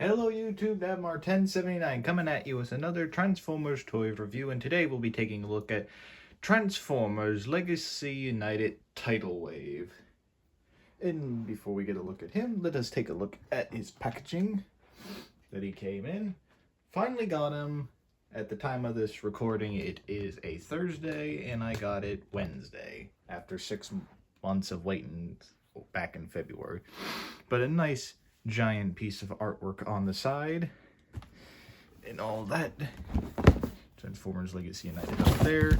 Hello YouTube, Navmar1079 coming at you with another Transformers toy review, and today we'll be taking a look at Transformers Legacy United Tidal Wave. And before we get a look at him, let us take a look at his packaging that he came in. Finally got him. At the time of this recording, it is a Thursday, and I got it Wednesday after 6 months of waiting back in February. But a nice giant piece of artwork on the side and all that. Transformers Legacy United up there.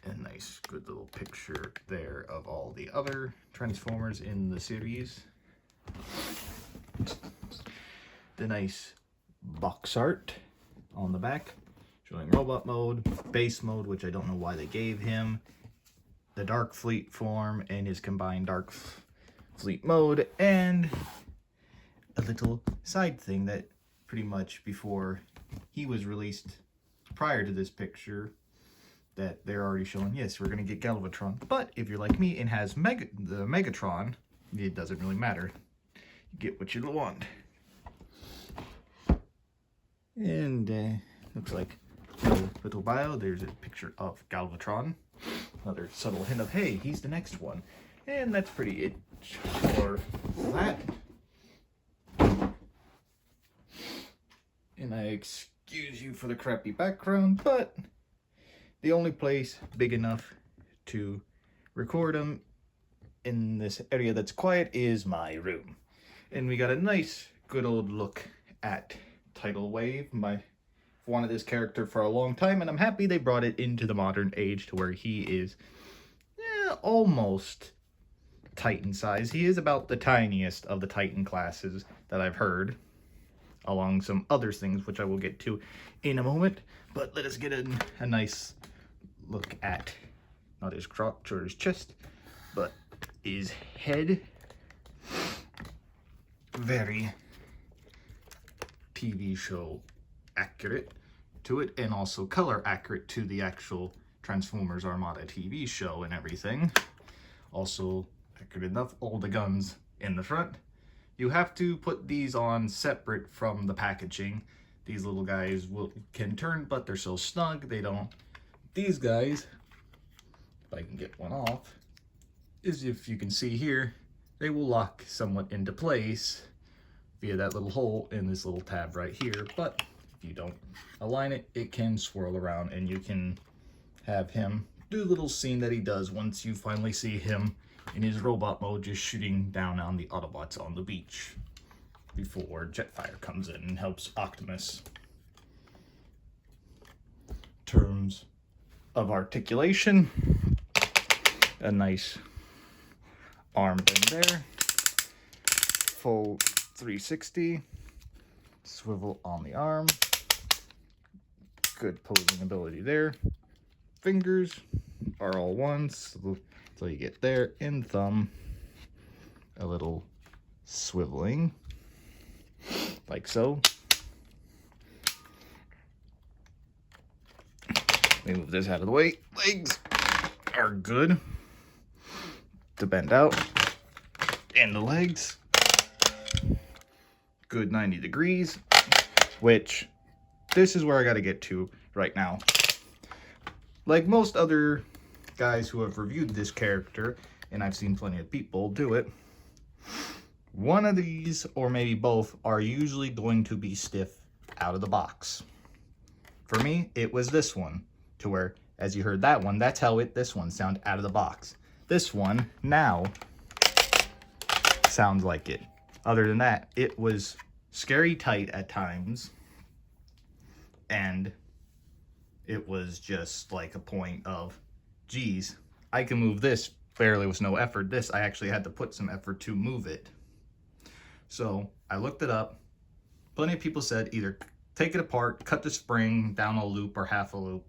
A nice good little picture there of all the other Transformers in the series. The nice box art on the back showing robot mode, base mode, which I don't know why they gave him, the Dark Fleet form and his combined Dark Fleet mode, and a little side thing that pretty much before he was released prior to this picture that they're already showing, yes, we're going to get Galvatron. But if you're like me and has the Megatron, it doesn't really matter. You get what you want. And looks like a little bio. There's a picture of Galvatron. Another subtle hint of, hey, he's the next one. And that's pretty it for that. And I excuse you for the crappy background, but the only place big enough to record them in this area that's quiet is my room. And we got a nice, good old look at Tidal Wave. I've wanted this character for a long time, and I'm happy they brought it into the modern age to where he is almost Titan size. He is about the tiniest of the Titan classes that I've heard, along some other things which I will get to in a moment. But let us get a nice look at not his crotch or his chest, but his head. Very TV show accurate to it, and also color accurate to the actual Transformers Armada TV show and everything. Also accurate enough, all the guns in the front. You have to put these on separate from the packaging. These little guys can turn, but they're so snug they don't. These guys, if I can get one off, is, if you can see here, they will lock somewhat into place via that little hole in this little tab right here. But if you don't align it, it can swirl around, and you can have him do the little scene that he does once you finally see him in his robot mode, just shooting down on the Autobots on the beach before Jetfire comes in and helps Optimus. Terms of articulation, a nice arm bend there, full 360, swivel on the arm, good posing ability there. Fingers are all ones, so you get there, and thumb, a little swiveling, like so. Let me move this out of the way. Legs are good to bend out, and the legs, good 90 degrees, which this is where I got to get to right now. Like most other guys who have reviewed this character, and I've seen plenty of people do it, one of these, or maybe both, are usually going to be stiff out of the box. For me, it was this one, to where, as you heard that one, that's how this one sounded out of the box. This one, now, sounds like it. Other than that, it was scary tight at times, and it was just like a point of, geez, I can move this barely with no effort. This, I actually had to put some effort to move it. So I looked it up. Plenty of people said either take it apart, cut the spring down a loop or half a loop,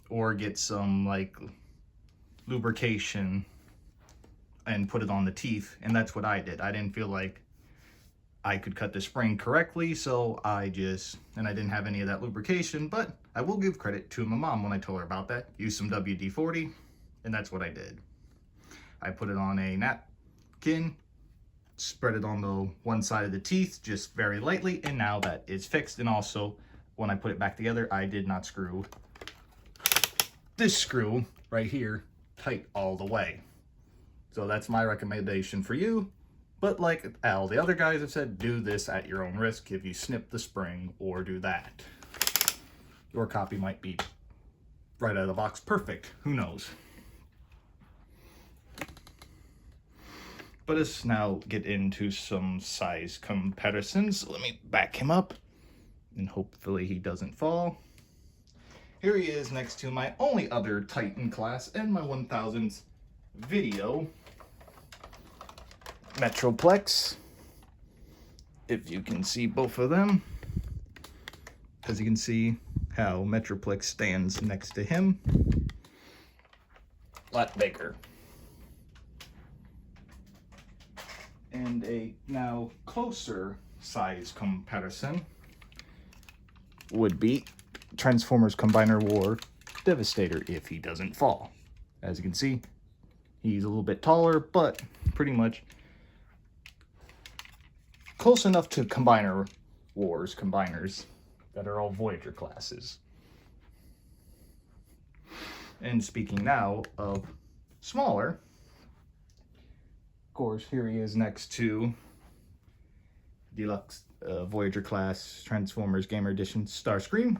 or get some like lubrication and put it on the teeth. And that's what I did. I didn't feel like I could cut the spring correctly, so I didn't have any of that lubrication, but I will give credit to my mom when I told her about that. Use some WD-40, and that's what I did. I put it on a napkin, spread it on the one side of the teeth just very lightly, and now that is fixed. And also, when I put it back together, I did not screw this screw right here tight all the way. So that's my recommendation for you. But like all the other guys have said, do this at your own risk. If you snip the spring or do that, your copy might be right out of the box perfect. Who knows? But let's now get into some size comparisons. Let me back him up and hopefully he doesn't fall. Here he is next to my only other Titan class and my 1000th video, Metroplex. If you can see both of them, as you can see how Metroplex stands next to him. A lot bigger. And a now closer size comparison would be Transformers Combiner War Devastator if he doesn't fall. As you can see, he's a little bit taller, but pretty much close enough to Combiner Wars combiners that are all Voyager classes. And speaking now of smaller, of course, here he is next to Deluxe Voyager class Transformers Gamer Edition Starscream.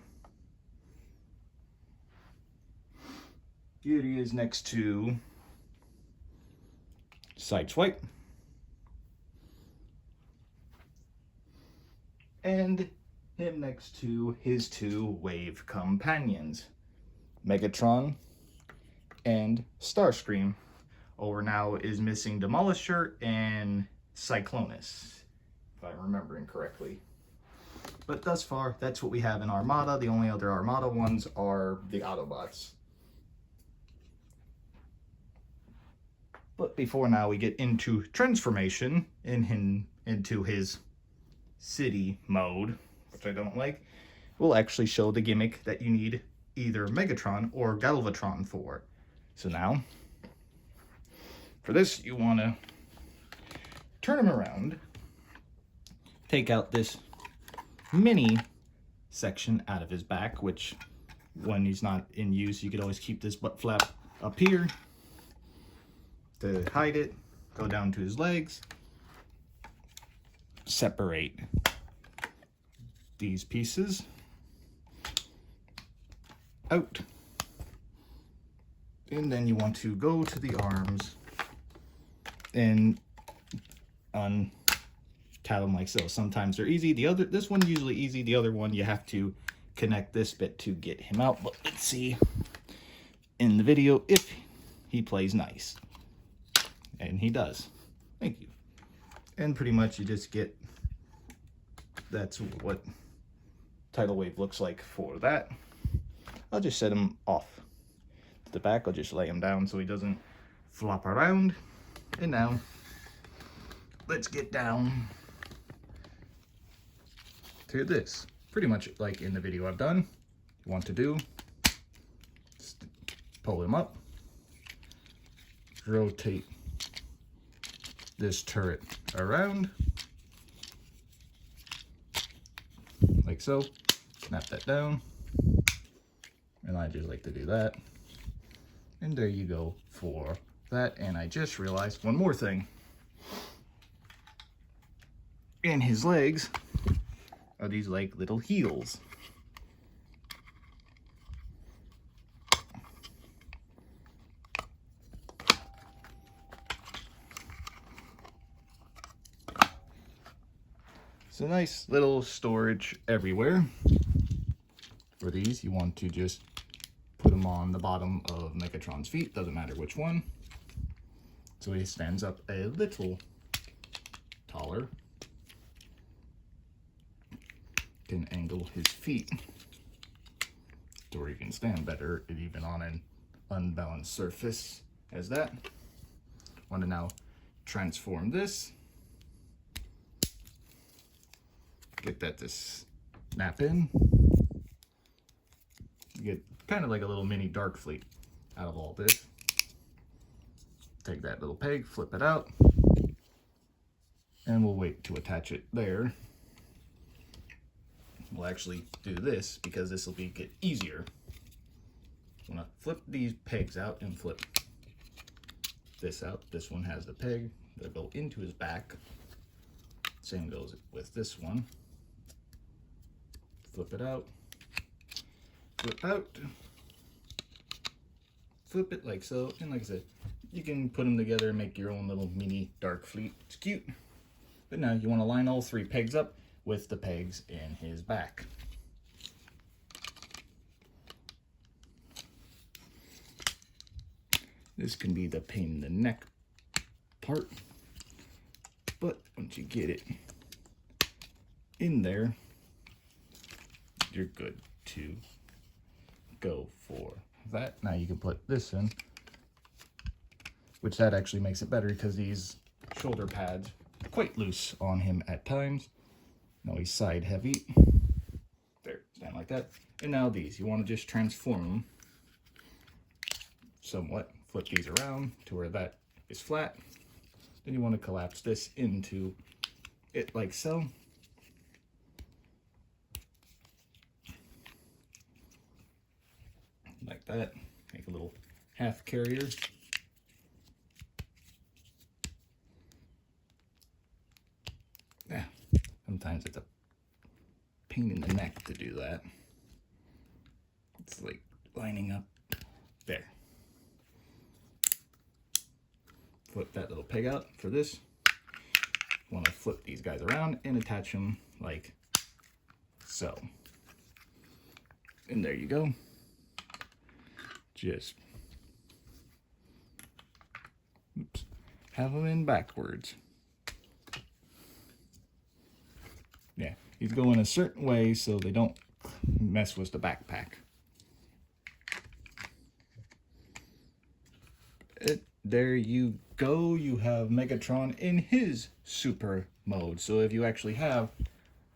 Here he is next to Sideswipe. And him next to his two wave companions, Megatron and Starscream. Over now is missing Demolisher and Cyclonus, if I'm remembering correctly. But thus far, that's what we have in Armada. The only other Armada ones are the Autobots. But before now we get into transformation into his city mode, which I don't like, we'll actually show the gimmick that you need either Megatron or Galvatron for. So now, for this, you want to turn him around, take out this mini section out of his back, which when he's not in use, you could always keep this butt flap up here to hide it, go down to his legs, separate these pieces out, and then you want to go to the arms and untie them like so. Sometimes they're easy. This one's usually easy. The other one you have to connect this bit to get him out. But let's see in the video if he plays nice. And he does. Thank you. And pretty much you just get, that's what Tidal Wave looks like for that. I'll just set him off to the back. I'll just lay him down so he doesn't flop around. And now, let's get down to this. Pretty much like in the video I've done. You want to do, just pull him up, rotate this turret around, like so, snap that down, and I just like to do that. And there you go for that. And I just realized one more thing. In his legs are these like little heels. So nice little storage everywhere. For these, you want to just put them on the bottom of Megatron's feet, doesn't matter which one. So he stands up a little taller. Can angle his feet to where he can stand better, even on an unbalanced surface as that. Want to now transform this. Get that to snap in. You get kind of like a little mini Dark Fleet out of all this. Take that little peg, flip it out. and we'll wait to attach it there. We'll actually do this because this will get easier. I'm gonna flip these pegs out and flip this out. This one has the peg that'll go into his back. Same goes with this one. Flip it out, flip out, flip it like so, and like I said, you can put them together and make your own little mini dark fleet. It's cute. But now you want to line all 3 pegs up with the pegs in his back. This can be the pain in the neck part, but once you get it in there, you're good to go for that. Now you can put this in, which that actually makes it better because these shoulder pads are quite loose on him at times. Now he's side heavy. There, stand like that. And now these, you want to just transform them somewhat. Flip these around to where that is flat. Then you want to collapse this into it like so. Like that. Make a little half carrier. Yeah, sometimes it's a pain in the neck to do that. It's like lining up there. Flip that little peg out for this. Want to flip these guys around and attach them like so. And there you go. Just have them in backwards. Yeah, these go in a certain way so they don't mess with the backpack. There you go. You have Megatron in his super mode. So if you actually have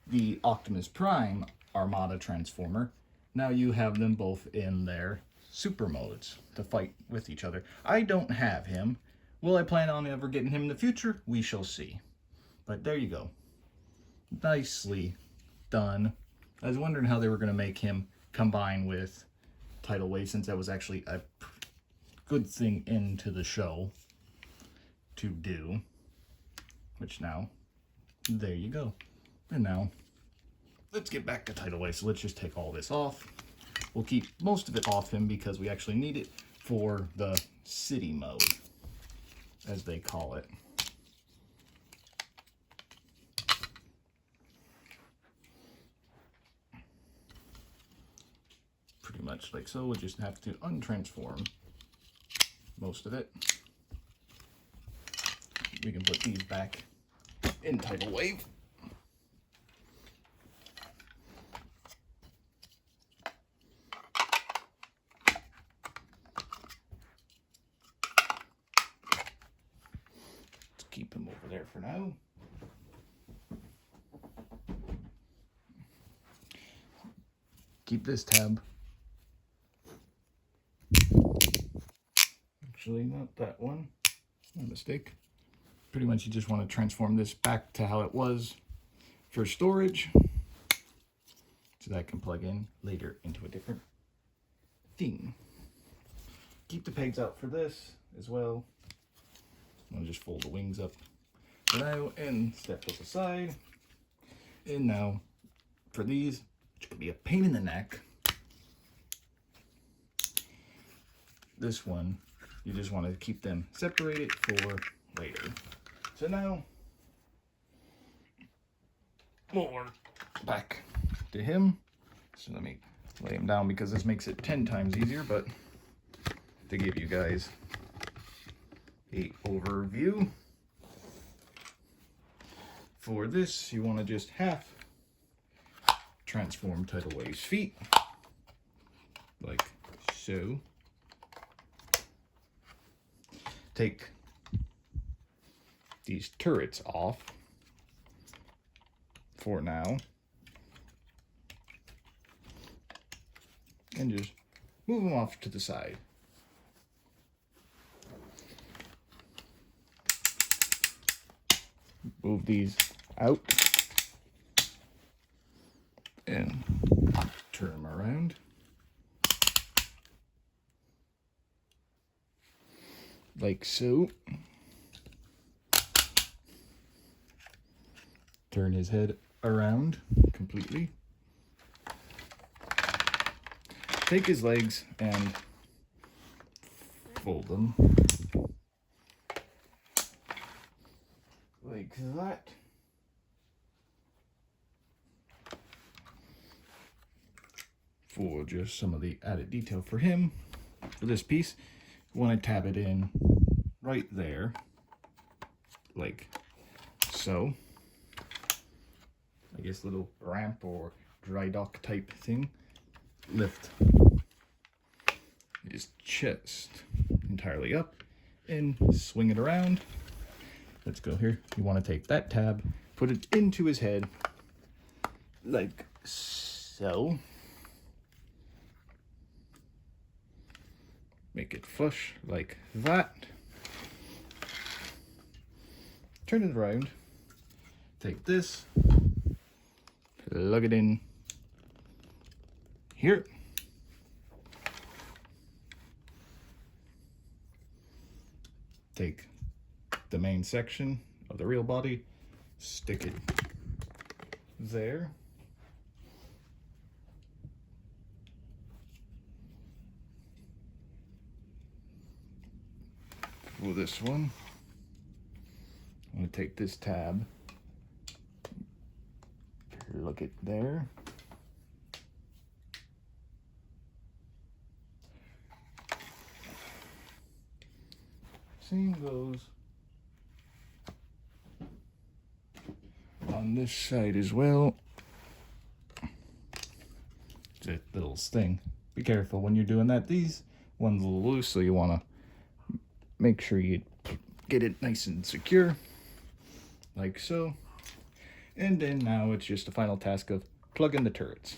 the Optimus Prime Armada Transformer, now you have them both in their super modes to fight with each other. I don't have him. Will I plan on ever getting him in the future? We shall see. But there you go. Nicely done. I was wondering how they were going to make him combine with Tidal Wave, since that was actually a good thing into the show to do. Which now, there you go. And now, let's get back to Tidal Wave. So let's just take all this off. We'll keep most of it off him because we actually need it for the city mode, as they call it. Pretty much like so. We'll just have to untransform most of it. We can put these back in Tidal Wave. Let's keep him over there for now. Keep this tab. Actually, not that one. My mistake. Pretty much you just want to transform this back to how it was for storage, so that can plug in later into a different thing. Keep the pegs out for this as well. I'm going to just fold the wings up for now and step those aside. And now for these, which could be a pain in the neck, this one, you just want to keep them separated for later. So now, more back to him. So let me lay him down because this makes it 10 times easier, but to give you guys a overview. For this, you want to just half transform Tidal Wave's feet, like so. Take these turrets off for now and just move them off to the side. move these out and turn them around. Like so. Turn his head around completely. Take his legs and fold them like that. For just some of the added detail for him, for this piece, you want to tab it in right there, like so. I guess little ramp or dry dock type thing. Lift his chest entirely up and swing it around. Let's go here. You want to take that tab, put it into his head like so. Make it flush like that. Turn it around. Take this, plug it in here. Take the main section of the real body, stick it there. For this one, I'm going to take this tab, look it there. Same goes on this side as well. It's a little sting. Be careful when you're doing that. These ones are a little loose, so you want to make sure you get it nice and secure, like so. And then now it's just the final task of plugging the turrets.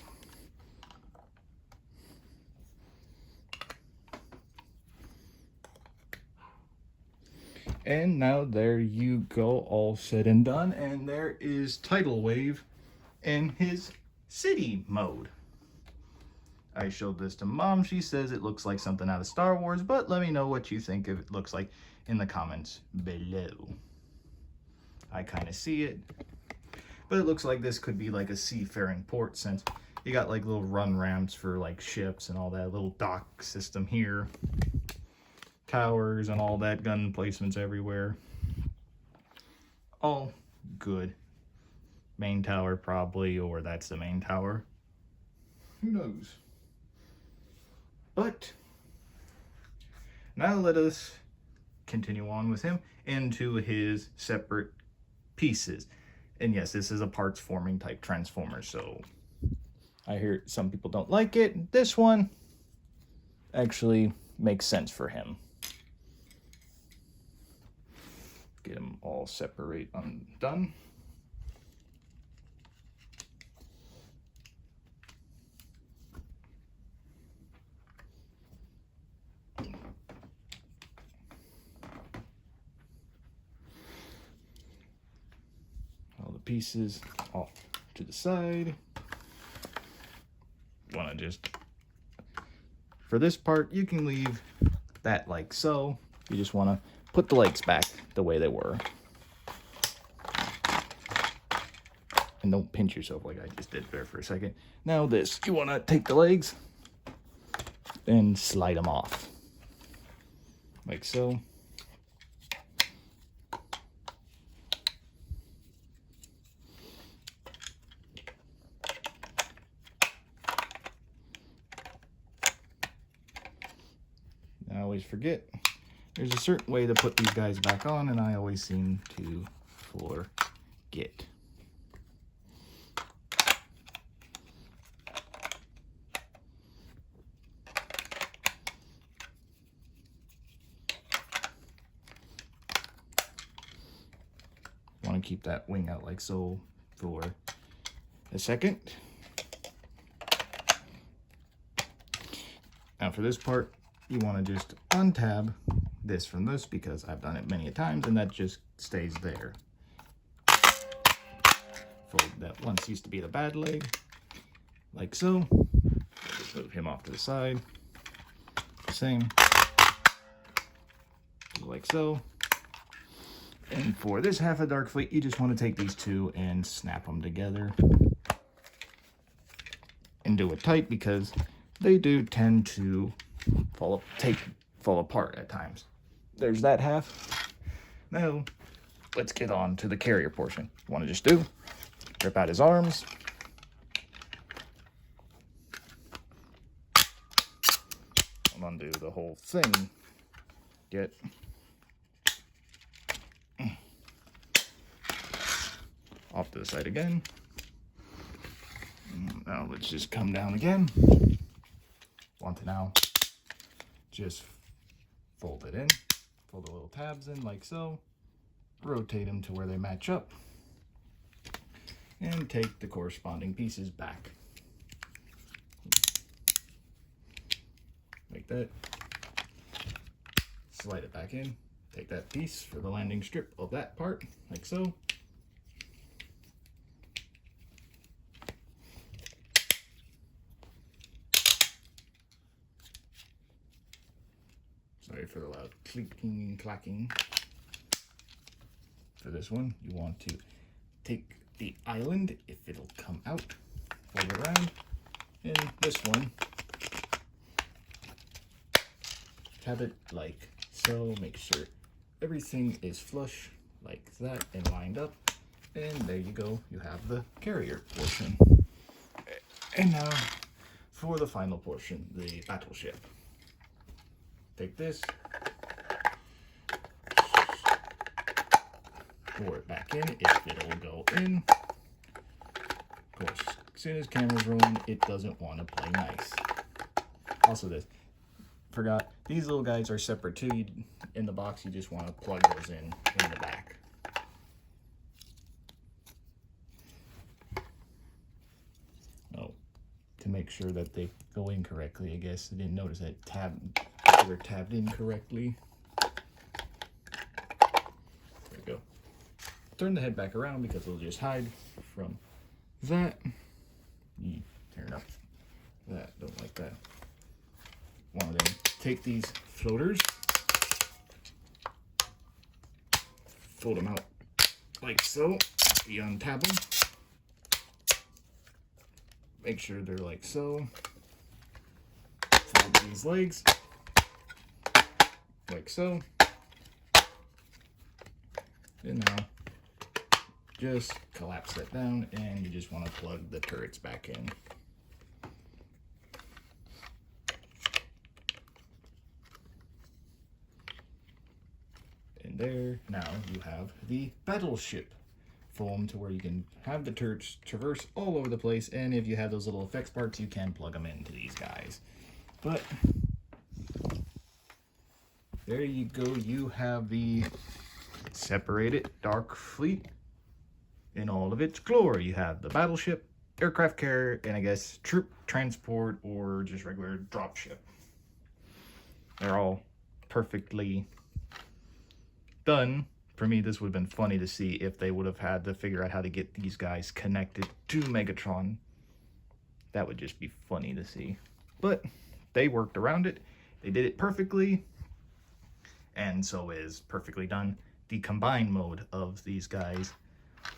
And now there you go, all said and done. And there is Tidal Wave in his city mode. I showed this to Mom. She says it looks like something out of Star Wars, but let me know what you think it looks like in the comments below. I kind of see it, but it looks like this could be like a seafaring port, since you got like little run ramps for like ships and all that, little dock system here. Towers and all that, gun placements everywhere. All good. Main tower probably, or that's the main tower. Who knows? But now let us continue on with him into his separate pieces. And yes, this is a parts forming type transformer, so I hear some people don't like it. This one actually makes sense for him. Get them all separate undone. All the pieces off to the side. Want to just, for this part, you can leave that like so. You just want to put the legs back the way they were. And don't pinch yourself like I just did there for a second. Now this, you want to take the legs and slide them off. Like so. I always forget. There's a certain way to put these guys back on, and I always seem to forget. Want to keep that wing out like so for a second. Now for this part, you want to just untab this from this, because I've done it many a times and that just stays there. fold that once used to be the bad leg, like so. Just move him off to the side. Same, like so. And for this half of Dark Fleet, you just want to take these two and snap them together. And do it tight because they do tend to fall apart at times. There's that half. Now, let's get on to the carrier portion. You want to just do, rip out his arms. I'll undo the whole thing. Get off to the side again. Now let's just come down again. Want to now just fold it in, fold the little tabs in like so, rotate them to where they match up, and take the corresponding pieces back. Like that. Slide it back in, take that piece for the landing strip of that part, like so. Sorry for the loud clicking and clacking. For this one, you want to take the island, if it'll come out, fold it around, and this one, have it like so. Make sure everything is flush like that and lined up, and there you go, you have the carrier portion. And now for the final portion, the battleship. Take this, pour it back in if it'll go in. Of course, as soon as camera's rolling, it doesn't want to play nice. Also this, forgot, these little guys are separate too. In the box, you just want to plug those in the back. Oh, to make sure that they go in correctly, I guess. I didn't notice that they were tabbed in correctly. There we go. Turn the head back around because it'll just hide from that. Turn up that, don't like that. Want to then take these floaters, fold them out like so. You untab them, make sure they're like so. Fold these legs like so. And now just collapse that down, and you just want to plug the turrets back in. And there, now you have the battleship foam to where you can have the turrets traverse all over the place, and if you have those little effects parts, you can plug them into these guys. But there you go, you have the separated Dark Fleet in all of its glory. You have the battleship, aircraft carrier, and I guess troop transport or just regular dropship. They're all perfectly done. For me, this would have been funny to see if they would have had to figure out how to get these guys connected to Megatron. That would just be funny to see. But they worked around it. They did it perfectly. And so is perfectly done the combined mode of these guys,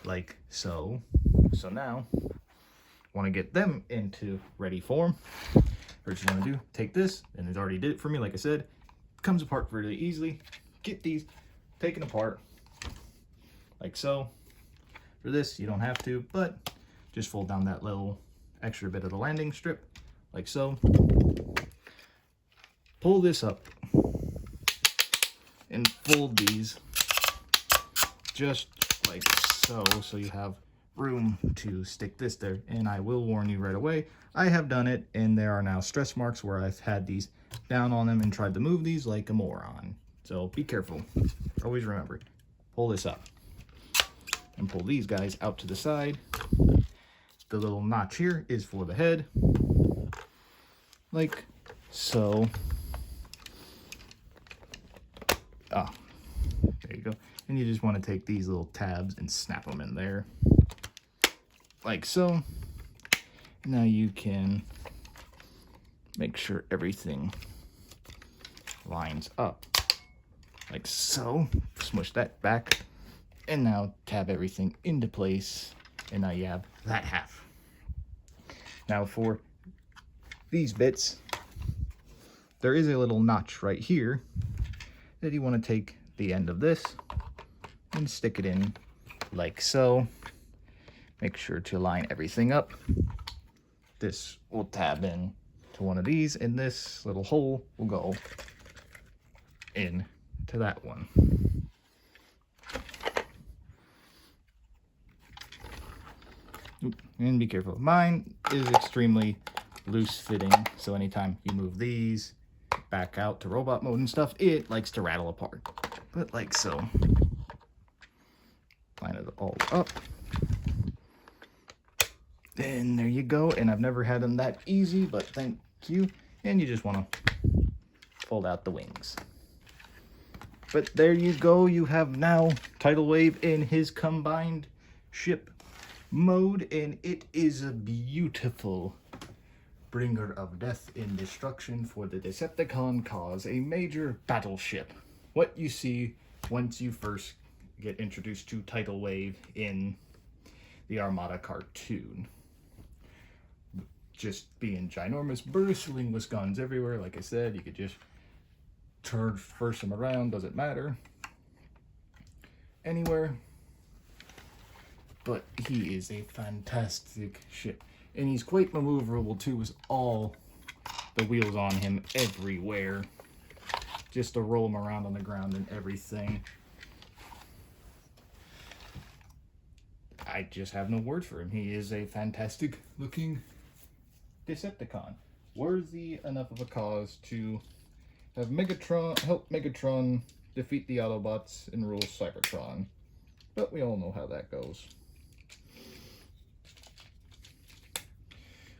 like so. So now, want to get them into ready form. First you want to do, take this, and it already did it for me, like I said. Comes apart really easily. Get these taken apart, like so. For this, you don't have to, but just fold down that little extra bit of the landing strip, like so. Pull this up and fold these just like so, so you have room to stick this there. And I will warn you right away, I have done it, and there are now stress marks where I've had these down on them and tried to move these like a moron. So be careful. Always remember, pull this up and pull these guys out to the side. The little notch here is for the head, like so. Ah, there you go. And you just want to take these little tabs and snap them in there. like so. Now you can make sure everything lines up like so. Smush that back, and now tab everything into place, and now you have that half. Now for these bits, there is a little notch right here that you want to take the end of this and stick it in like so. Make sure to line everything up. This will tab in to one of these, and this little hole will go in to that one. And be careful. Mine is extremely loose fitting, so anytime you move these back out to robot mode and stuff, it likes to rattle apart. But like so. Line it all up. And there you go. And I've never had them that easy, but thank you. And you just want to fold out the wings. But there you go. You have now Tidal Wave in his combined ship mode, and it is a beautiful bringer of death and destruction for the Decepticon cause, a major battleship. What you see once you first get introduced to Tidal Wave in the Armada cartoon. Just being ginormous, bristling with guns everywhere. Like I said, you could just traverse them around, doesn't matter. Anywhere. But he is a fantastic ship. And he's quite maneuverable too, with all the wheels on him everywhere. Just to roll him around on the ground and everything. I just have no words for him. He is a fantastic looking Decepticon. Worthy enough of a cause to have help Megatron defeat the Autobots and rule Cybertron. But we all know how that goes.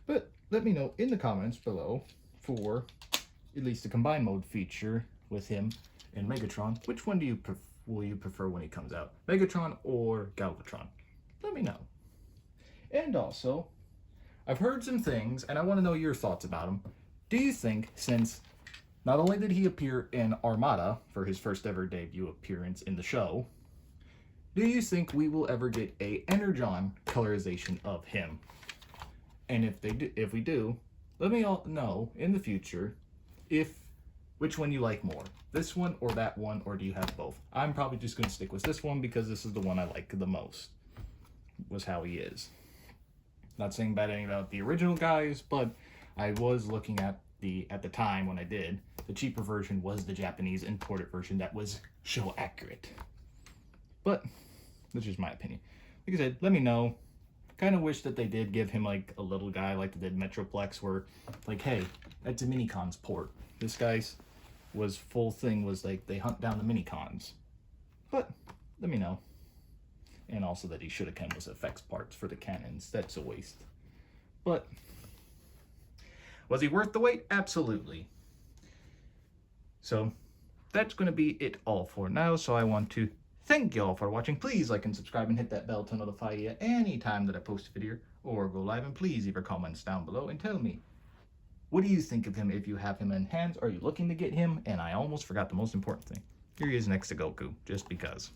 But let me know in the comments below for at least the combined mode feature with him and Megatron. Which one will you prefer when he comes out? Megatron or Galvatron? Let me know. And also, I've heard some things, and I want to know your thoughts about him. Do you think, since not only did he appear in Armada for his first ever debut appearance in the show, do you think we will ever get a Energon colorization of him? And if we do, let me all know in the future which one you like more, this one or that one, or do you have both? I'm probably just going to stick with this one because this is the one I like the most, was how he is. Not saying bad anything about the original guys, but I was looking at at the time when I did, the cheaper version was the Japanese imported version that was show accurate. But that's just my opinion. Like I said, let me know. Kind of wish that they did give him like a little guy like they did Metroplex, where like, hey, that's a Minicons port. This guy's full thing was like they hunt down the Minicons. But let me know. And also that he should have come with effects parts for the cannons. That's a waste. But was he worth the wait? Absolutely. So that's going to be it all for now. So I want to thank you all for watching. Please like and subscribe and hit that bell to notify you anytime that I post a video or go live. And please leave your comments down below and tell me, what do you think of him if you have him in hands? Are you looking to get him? And I almost forgot the most important thing. Here he is next to Goku, just because.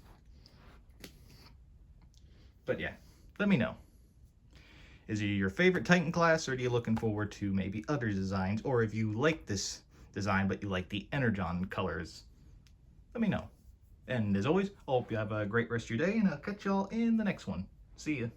But yeah, let me know. Is he your favorite Titan class, or are you looking forward to maybe other designs? Or if you like this design, but you like the Energon colors, let me know. And as always, I hope you have a great rest of your day, and I'll catch y'all in the next one. See ya.